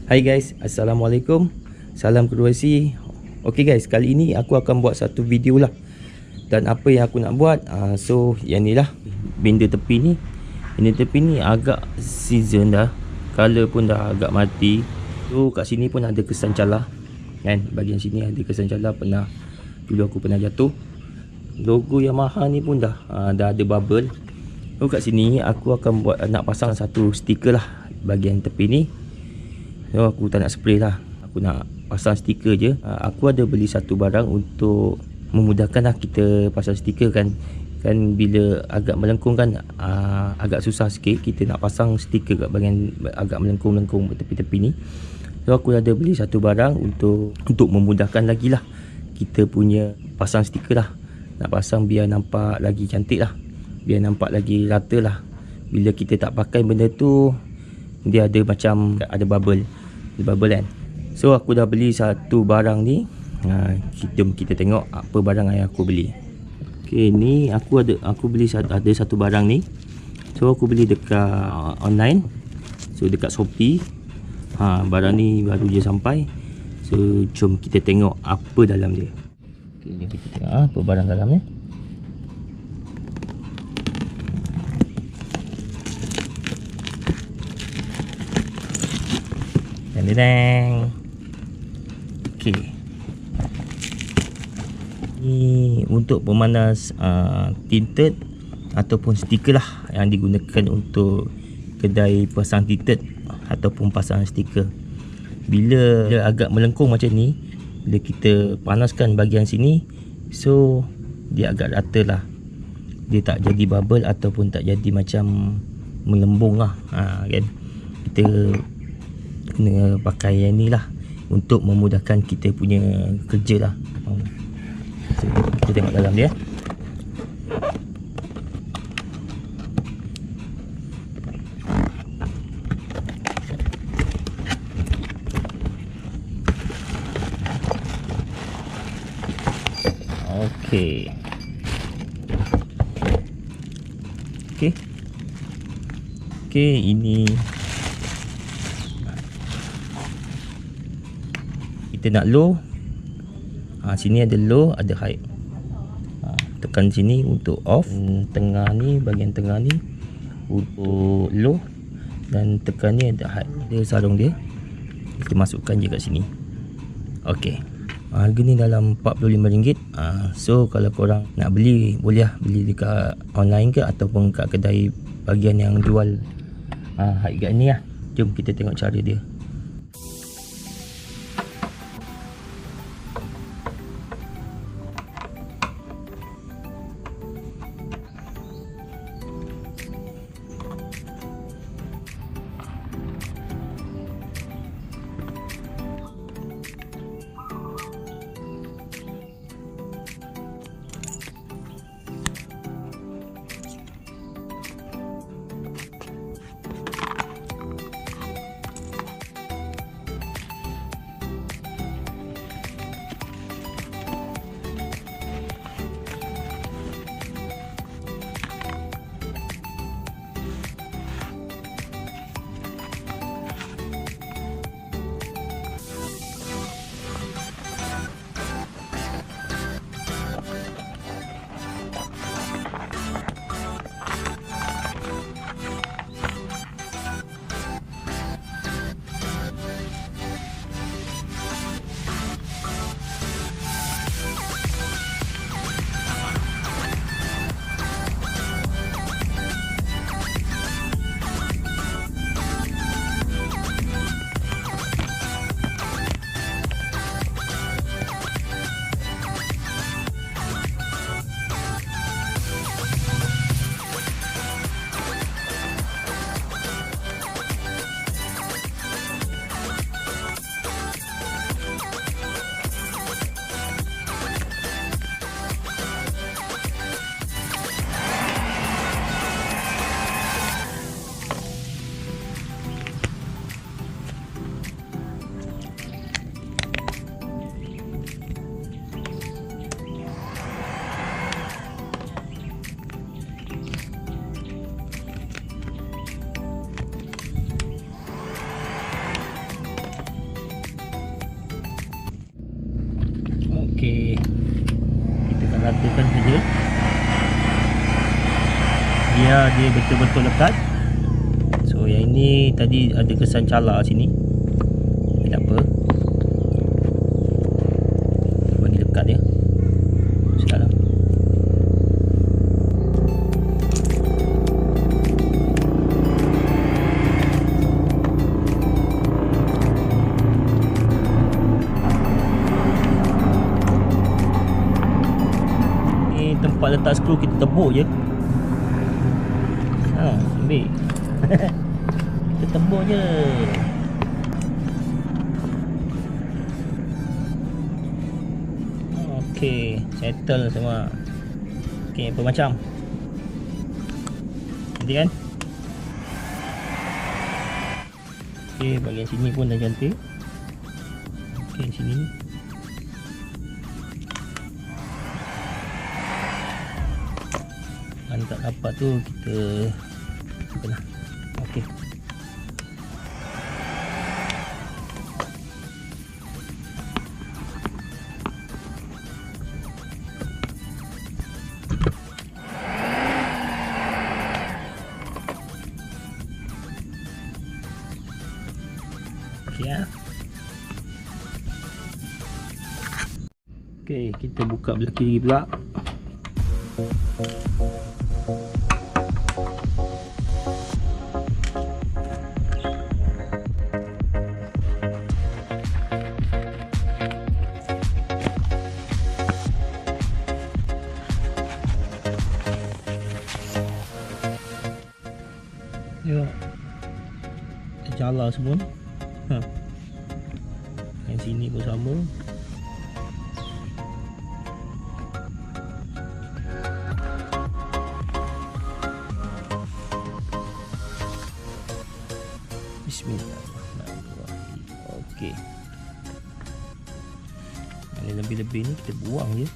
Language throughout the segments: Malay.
Hai guys, Assalamualaikum. Salam kerusi. Okey guys, kali ini aku akan buat satu video lah. Dan apa yang aku nak buat, so yang ni lah benda tepi ni. Benda tepi ni agak season dah. Color pun dah agak mati. So kat sini pun ada kesan calar kan. Bahagian sini ada kesan calar, dulu aku pernah jatuh. Logo Yamaha ni pun dah ada bubble. So kat sini aku akan nak pasang satu stiker lah bahagian tepi ni. So aku tak nak spray lah, aku nak pasang stiker je. Aku ada beli satu barang untuk memudahkan lah kita pasang stiker kan. Kan bila agak melengkung kan, agak susah sikit kita nak pasang stiker kat bahagian agak melengkung-melengkung tepi-tepi ni. So aku ada beli satu barang untuk memudahkan lagi lah kita punya pasang stiker lah. Nak pasang biar nampak lagi cantik lah, biar nampak lagi rata lah. Bila kita tak pakai benda tu, dia ada macam ada bubble kan. So aku dah beli satu barang ni. Jom kita tengok apa barang yang aku beli. Okay, ni aku beli ada satu barang ni. So aku beli dekat online. So dekat Shopee. Barang ni baru je sampai. So jom kita tengok apa dalam dia. Okay, jom kita tengok apa barang dalam ni. Deng. Okey. Ni untuk pemanas tinted ataupun stiker lah yang digunakan untuk kedai pasang tinted ataupun pasang stiker. Bila dia agak melengkung macam ni, bila kita panaskan bahagian sini, so dia agak rata lah. Dia tak jadi bubble ataupun tak jadi macam melembung lah. Kan? Kita kena pakai yang ni lah untuk memudahkan kita punya kerja lah. So, kita tengok dalam dia. Okey. Okey, ini kita nak low. Sini ada low, ada high. Tekan sini untuk off. Tengah ni, bahagian tengah ni untuk low. Dan tekan ni ada high. Dia sarung dia. Kita masukkan je kat sini. Okey. Harga ni dalam RM45. So kalau korang nak beli, boleh lah beli dekat online ke ataupun kat kedai bahagian yang jual high guard ni lah. Jom kita tengok cara dia. biar dia betul-betul lekat. So yang ini tadi ada kesan cala sini, tapi tak apa, bagi lekat dia. Sekarang ni tempat letak skru kita tebuk je. Ambil kita tebuk je. Okey, settle semua. Okey, apa macam cantik kan? Okey, bahagian sini pun dah cantik. Okey, sini mana tak dapat tu kita lah. Okey. Okey ya. Okey, kita buka belah kiri pula. Ya, jala semua. Yang sini pun sama. Bismillahirrahmanirrahim. Okey, yang lebih-lebih ni kita buang je.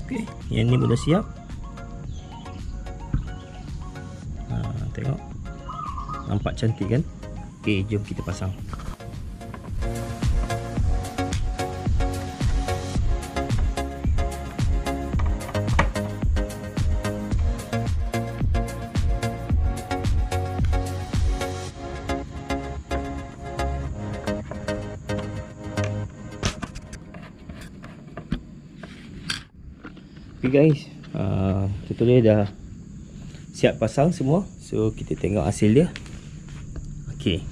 Okey, yang ni pun dah siap. Tengok, nampak cantik kan? Okey, jom kita pasang. Okay guys, tutorial dah siap pasang semua. So kita tengok hasil dia. Okay,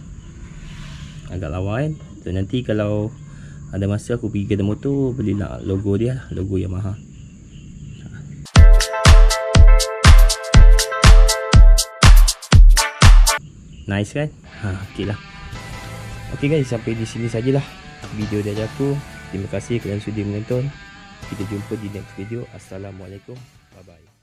agak lawa kan. So nanti kalau ada masa aku pergi kedai motor, belilah logo dia, logo Yamaha. Nice kan? Okay lah. Okay guys, sampai di sini sajalah video dari aku. Terima kasih kerana sudi menonton. Kita jumpa di next video. Assalamualaikum. Bye bye.